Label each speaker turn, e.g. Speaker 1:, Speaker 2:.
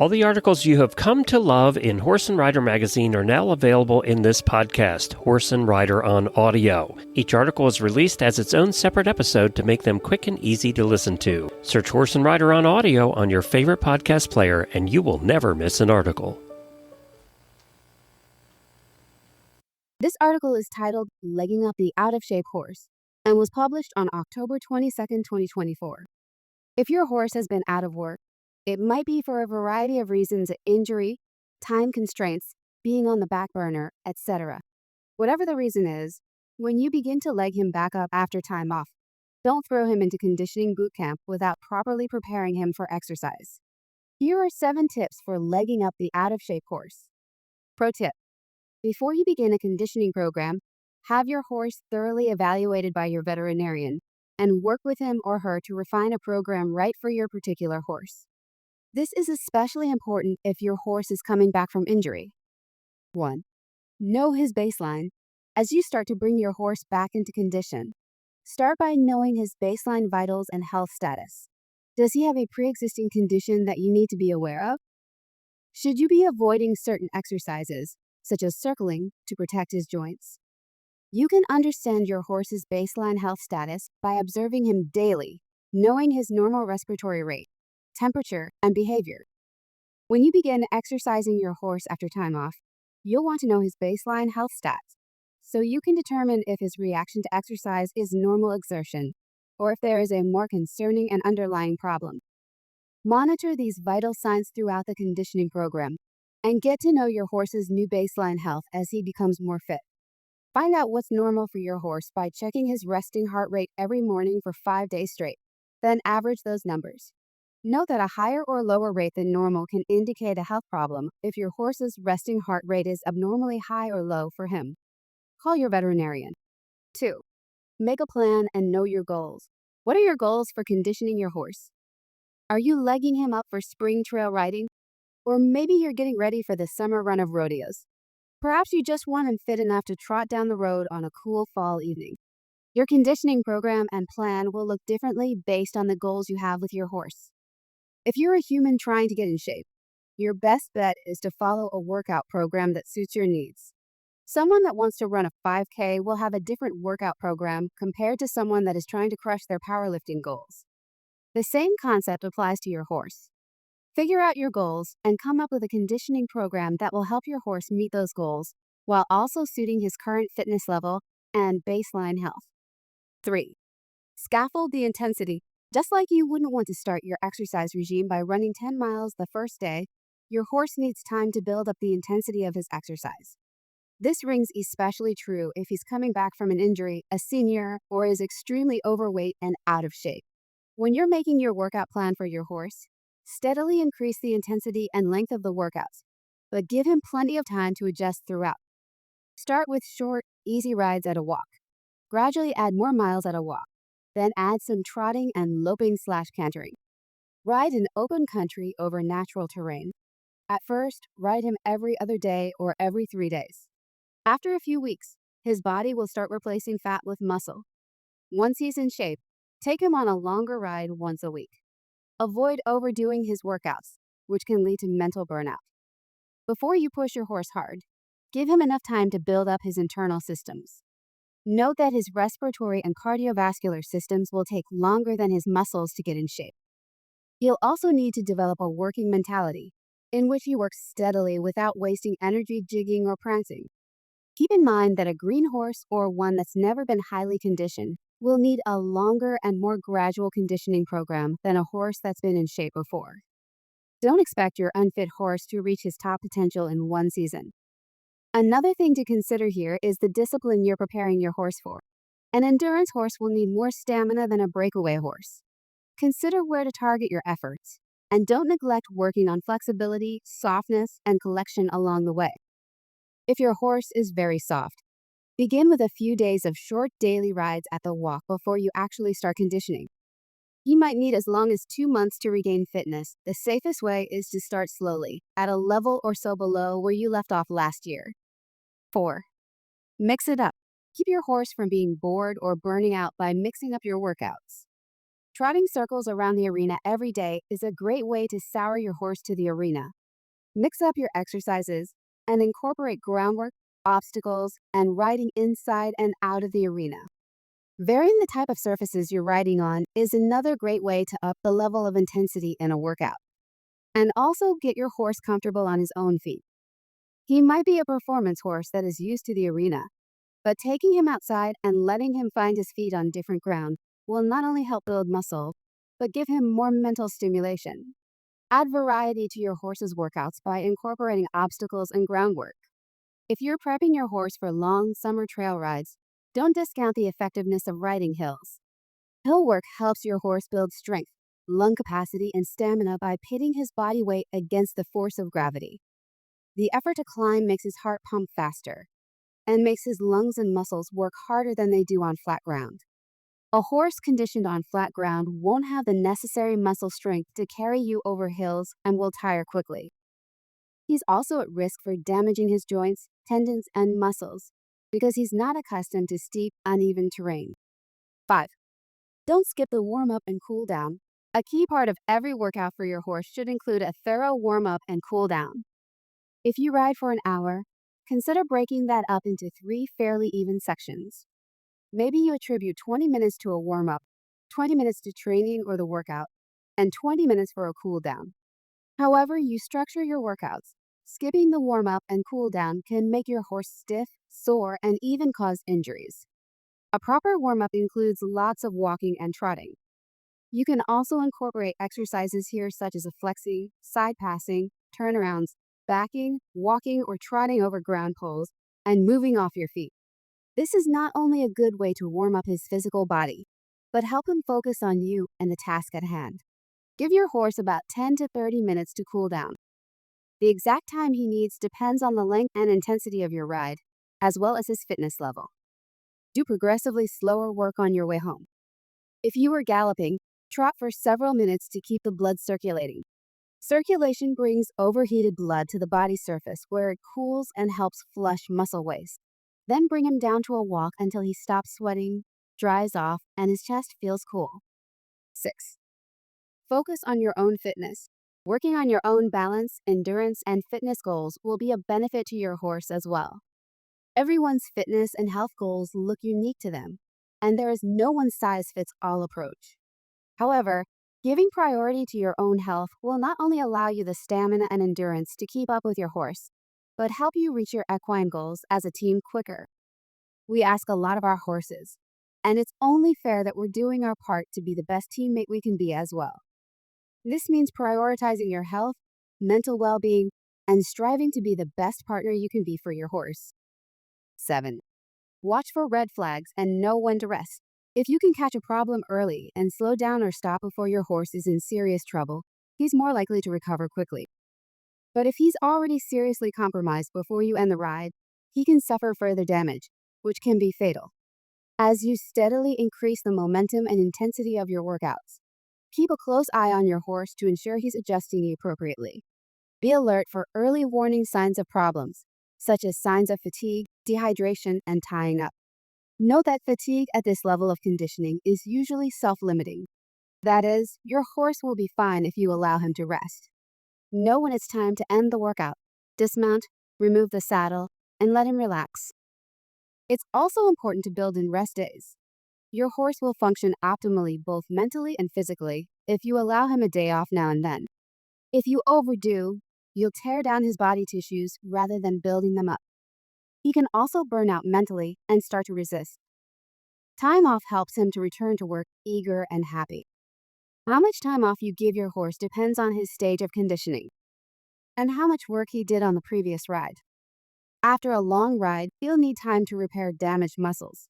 Speaker 1: All the articles you have come to love in Horse and Rider magazine are now available in this podcast, Horse and Rider on Audio. Each article is released as its own separate episode to make them quick and easy to listen to. Search Horse and Rider on Audio on your favorite podcast player, and you will never miss an article.
Speaker 2: This article is titled Legging Up the Out of Shape Horse and was published on October 22nd, 2024. If your horse has been out of work, it might be for a variety of reasons: injury, time constraints, being on the back burner, etc. Whatever the reason is, when you begin to leg him back up after time off, don't throw him into conditioning boot camp without properly preparing him for exercise. Here are 7 tips for legging up the out of shape horse. Pro tip: before you begin a conditioning program, have your horse thoroughly evaluated by your veterinarian and work with him or her to refine a program right for your particular horse. This is especially important if your horse is coming back from injury. 1. Know his baseline. As you start to bring your horse back into condition, start by knowing his baseline vitals and health status. Does he have a pre-existing condition that you need to be aware of? Should you be avoiding certain exercises, such as circling, to protect his joints? You can understand your horse's baseline health status by observing him daily, knowing his normal respiratory rate, temperature, and behavior. When you begin exercising your horse after time off, you'll want to know his baseline health stats, so you can determine if his reaction to exercise is normal exertion, or if there is a more concerning and underlying problem. Monitor these vital signs throughout the conditioning program, and get to know your horse's new baseline health as he becomes more fit. Find out what's normal for your horse by checking his resting heart rate every morning for 5 days straight, then average those numbers. Note that a higher or lower rate than normal can indicate a health problem if your horse's resting heart rate is abnormally high or low for him. Call your veterinarian. 2. Make a plan and know your goals. What are your goals for conditioning your horse? Are you legging him up for spring trail riding? Or maybe you're getting ready for the summer run of rodeos. Perhaps you just want him fit enough to trot down the road on a cool fall evening. Your conditioning program and plan will look differently based on the goals you have with your horse. If you're a human trying to get in shape, your best bet is to follow a workout program that suits your needs. Someone that wants to run a 5K will have a different workout program compared to someone that is trying to crush their powerlifting goals. The same concept applies to your horse. Figure out your goals and come up with a conditioning program that will help your horse meet those goals while also suiting his current fitness level and baseline health. 3. Scaffold the intensity. Just like you wouldn't want to start your exercise regime by running 10 miles the first day, your horse needs time to build up the intensity of his exercise. This rings especially true if he's coming back from an injury, a senior, or is extremely overweight and out of shape. When you're making your workout plan for your horse, steadily increase the intensity and length of the workouts, but give him plenty of time to adjust throughout. Start with short, easy rides at a walk. Gradually add more miles at a walk. Then add some trotting and loping/cantering. Ride in open country over natural terrain. At first, ride him every other day or every 3 days. After a few weeks, his body will start replacing fat with muscle. Once he's in shape, take him on a longer ride once a week. Avoid overdoing his workouts, which can lead to mental burnout. Before you push your horse hard, give him enough time to build up his internal systems. Note that his respiratory and cardiovascular systems will take longer than his muscles to get in shape. He'll also need to develop a working mentality, in which he works steadily without wasting energy jigging or prancing. Keep in mind that a green horse or one that's never been highly conditioned will need a longer and more gradual conditioning program than a horse that's been in shape before. Don't expect your unfit horse to reach his top potential in one season. Another thing to consider here is the discipline you're preparing your horse for. An endurance horse will need more stamina than a breakaway horse. Consider where to target your efforts, and don't neglect working on flexibility, softness, and collection along the way. If your horse is very soft, begin with a few days of short daily rides at the walk before you actually start conditioning. He might need as long as 2 months to regain fitness. The safest way is to start slowly, at a level or so below where you left off last year. 4. Mix it up. Keep your horse from being bored or burning out by mixing up your workouts. Trotting circles around the arena every day is a great way to sour your horse to the arena. Mix up your exercises and incorporate groundwork, obstacles, and riding inside and out of the arena. Varying the type of surfaces you're riding on is another great way to up the level of intensity in a workout. And also get your horse comfortable on his own feet. He might be a performance horse that is used to the arena, but taking him outside and letting him find his feet on different ground will not only help build muscle, but give him more mental stimulation. Add variety to your horse's workouts by incorporating obstacles and groundwork. If you're prepping your horse for long summer trail rides, don't discount the effectiveness of riding hills. Hill work helps your horse build strength, lung capacity, and stamina by pitting his body weight against the force of gravity. The effort to climb makes his heart pump faster and makes his lungs and muscles work harder than they do on flat ground. A horse conditioned on flat ground won't have the necessary muscle strength to carry you over hills and will tire quickly. He's also at risk for damaging his joints, tendons, and muscles because he's not accustomed to steep, uneven terrain. 5. Don't skip the warm-up and cool down. A key part of every workout for your horse should include a thorough warm-up and cool down. If you ride for an hour, consider breaking that up into 3 fairly even sections. Maybe you attribute 20 minutes to a warm-up, 20 minutes to training or the workout, and 20 minutes for a cool down. However you structure your workouts, skipping the warm-up and cool down can make your horse stiff, sore, and even cause injuries. A proper warm-up includes lots of walking and trotting. You can also incorporate exercises here such as a flexing, side passing, turnarounds, backing, walking, or trotting over ground poles, and moving off your feet. This is not only a good way to warm up his physical body, but help him focus on you and the task at hand. Give your horse about 10 to 30 minutes to cool down. The exact time he needs depends on the length and intensity of your ride, as well as his fitness level. Do progressively slower work on your way home. If you are galloping, trot for several minutes to keep the blood circulating. Circulation brings overheated blood to the body surface where it cools and helps flush muscle waste. Then bring him down to a walk until he stops sweating, dries off, and his chest feels cool. 6. Focus on your own fitness. Working on your own balance, endurance, and fitness goals will be a benefit to your horse as well. Everyone's fitness and health goals look unique to them, and there is no one-size-fits-all approach. However, giving priority to your own health will not only allow you the stamina and endurance to keep up with your horse, but help you reach your equine goals as a team quicker. We ask a lot of our horses, and it's only fair that we're doing our part to be the best teammate we can be as well. This means prioritizing your health, mental well-being, and striving to be the best partner you can be for your horse. 7. Watch for red flags and know when to rest. If you can catch a problem early and slow down or stop before your horse is in serious trouble, he's more likely to recover quickly. But if he's already seriously compromised before you end the ride, he can suffer further damage, which can be fatal. As you steadily increase the momentum and intensity of your workouts, keep a close eye on your horse to ensure he's adjusting appropriately. Be alert for early warning signs of problems, such as signs of fatigue, dehydration, and tying up. Note that fatigue at this level of conditioning is usually self-limiting. That is, your horse will be fine if you allow him to rest. Know when it's time to end the workout, dismount, remove the saddle, and let him relax. It's also important to build in rest days. Your horse will function optimally both mentally and physically if you allow him a day off now and then. If you overdo, you'll tear down his body tissues rather than building them up. He can also burn out mentally and start to resist. Time off helps him to return to work eager and happy. How much time off you give your horse depends on his stage of conditioning and how much work he did on the previous ride. After a long ride, he'll need time to repair damaged muscles.